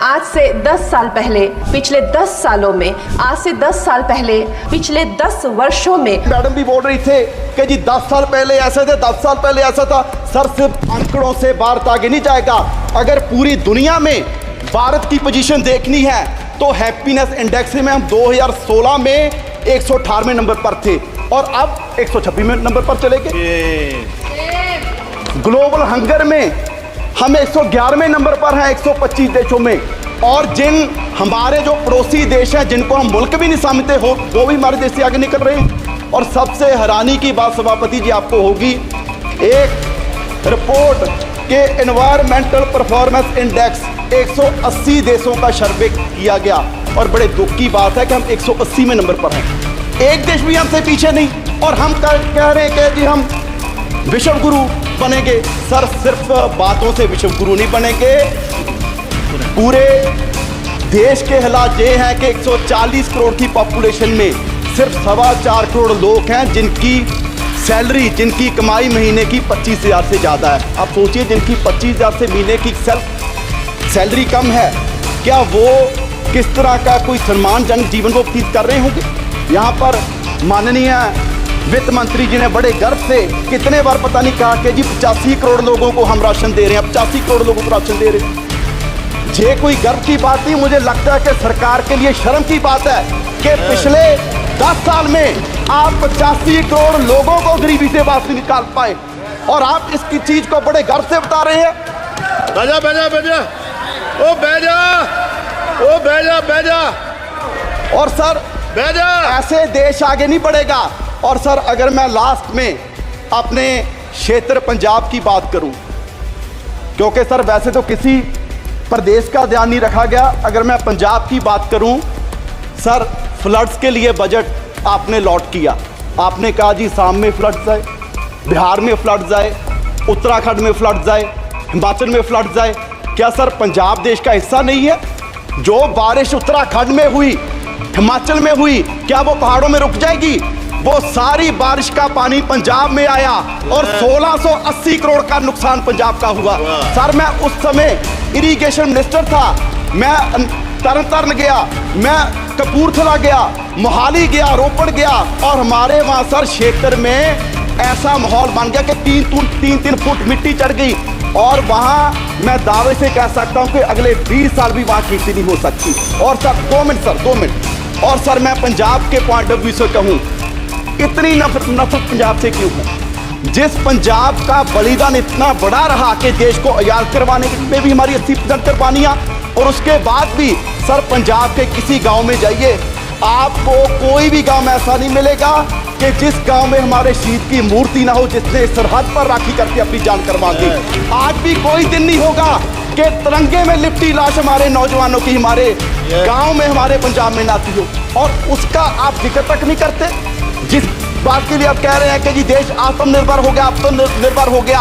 आज से 10 साल पहले, पिछले 10 सालों में, आज से 10 साल पहले, पिछले 10 वर्षों में। मैडम भी बोल रही थे कि जी 10 साल पहले ऐसे थे, 10 साल पहले ऐसा था। सर, सिर्फ आंकड़ों से भारत आगे नहीं जाएगा। अगर पूरी दुनिया में भारत की पोजीशन देखनी है तो हैप्पीनेस इंडेक्स में हम 2016 में 118वें नंबर पर थे और अब 126वें नंबर पर चले गए। ग्लोबल हंगर में हम 111वें नंबर पर हैं 125 देशों में। और जिन हमारे जो पड़ोसी देश हैं जिनको हम मुल्क भी नहीं समझते हो, वो भी हमारे देश से आगे निकल रहे हैं। और सबसे हैरानी की बात सभापति जी आपको होगी, एक रिपोर्ट के एनवायरमेंटल परफॉर्मेंस इंडेक्स 180 देशों का सर्वे किया गया और बड़े दुख की बात है कि हम 180वें नंबर पर हैं। एक देश भी हमसे पीछे नहीं और हम कह रहे हैं कि जी हम विश्व गुरु बनेंगे। सर, सिर्फ बातों से विश्व गुरु नहीं बनेंगे। पूरे देश के हालात ये हैं कि 140 करोड़ की पॉपुलेशन में सिर्फ 4.25 करोड़ लोग हैं जिनकी सैलरी, जिनकी कमाई महीने की 25,000 से ज़्यादा है। आप सोचिए, जिनकी 25,000 से महीने की सैलरी कम है, क्या वो किस तरह का कोई सम्मानजनक जीवन को व्यतीत कर रहे होंगे। यहाँ पर माननीय वित्त मंत्री जी ने बड़े गर्व से कितने बार पता नहीं कहा कि जी 85 करोड़ लोगों को हम राशन दे रहे हैं, 85 करोड़ लोगों को राशन दे रहे हैं। ये कोई गर्व की बात नहीं, मुझे लगता है कि सरकार के लिए शर्म की बात है कि पिछले 10 साल में आप 85 करोड़ लोगों को गरीबी से बाहर निकाल पाए और आप इसकी चीज को बड़े गर्व से बता रहे हैं। बैजा बैजा बैजा, ओ बैजा, ओ बैजा बैजा। और सर, बैजा, ऐसे देश आगे नहीं बढ़ेगा। और सर, अगर मैं लास्ट में अपने क्षेत्र पंजाब की बात करूं, क्योंकि सर वैसे तो किसी प्रदेश का ध्यान नहीं रखा गया, अगर मैं पंजाब की बात करूं, सर फ्लड्स के लिए बजट आपने लॉट किया। आपने कहा जी शाम में फ्लड्स आए, बिहार में फ्लड्स आए, उत्तराखंड में फ्लड्स आए, हिमाचल में फ्लड्स आए। क्या सर पंजाब देश का हिस्सा नहीं है? जो बारिश उत्तराखंड में हुई, हिमाचल में हुई, क्या वो पहाड़ों में रुक जाएगी? वो सारी बारिश का पानी पंजाब में आया और 1680 करोड़ का नुकसान पंजाब का हुआ। सर, मैं उस समय इरिगेशन मिनिस्टर था, मैं तरन गया, मैं कपूरथला गया, मोहाली गया, रोपड़ गया और हमारे वहाँ सर क्षेत्र में ऐसा माहौल बन गया कि 3 फुट मिट्टी चढ़ गई। और वहाँ मैं दावे से कह सकता हूँ कि अगले 20 साल भी वहाँ खेती नहीं हो सकती। और सर 2 मिनट। और सर, मैं पंजाब के पॉइंट ऑफ व्यू से कहूँ, इतनी नफरत पंजाब से क्यों है? जिस पंजाब का बलिदान इतना बड़ा रहा कि देश को आजाद करवाने में भी हमारी 80% कुर्बानियां, और उसके बाद भी सर पंजाब के किसी गांव में जाइए, आपको कोई भी गांव में ऐसा नहीं मिलेगा कि जिस गांव में हमारे शहीद की मूर्ति ना हो, जिसने सरहद पर राखी करके अपनी जान करवा दी। आज भी कोई दिन नहीं होगा कि तिरंगे में लिपटी लाश हमारे नौजवानों की हमारे गाँव में, हमारे पंजाब में नाती हो, और उसका आप जिक्र तक नहीं करते। जिस बात के लिए आप कह रहे हैं कि जी देश आत्मनिर्भर हो गया, आत्मनिर्भर हो गया,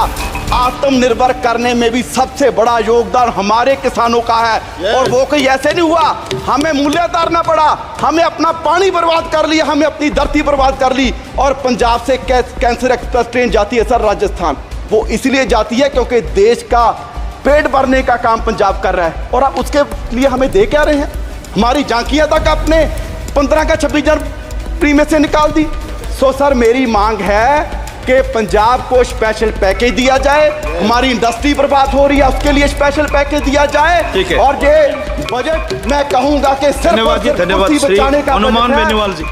आत्मनिर्भर करने में भी सबसे बड़ा योगदान हमारे किसानों का है। और वो कोई ऐसे नहीं हुआ, हमें मूल्य उतारना पड़ा, हमें अपना पानी बर्बाद कर लिया, हमें अपनी धरती बर्बाद कर ली। और पंजाब से कैंसर एक्सप्रेस ट्रेन जाती है सर राजस्थान, वो इसलिए जाती है क्योंकि देश का पेट भरने का काम पंजाब कर रहा है। और आप उसके लिए हमें दे क्या रहे हैं? हमारी झांकियाँ तक आपने 15 का 26 जनवरी में से निकाल दी। सो सर, मेरी मांग है कि पंजाब को स्पेशल पैकेज दिया जाए। हमारी इंडस्ट्री बर्बाद हो रही है, उसके लिए स्पेशल पैकेज दिया जाए। और ये बजट मैं कहूंगा कि सिर्फ धन्यवाद, बचाने का हनुमान बेनीवाल जी।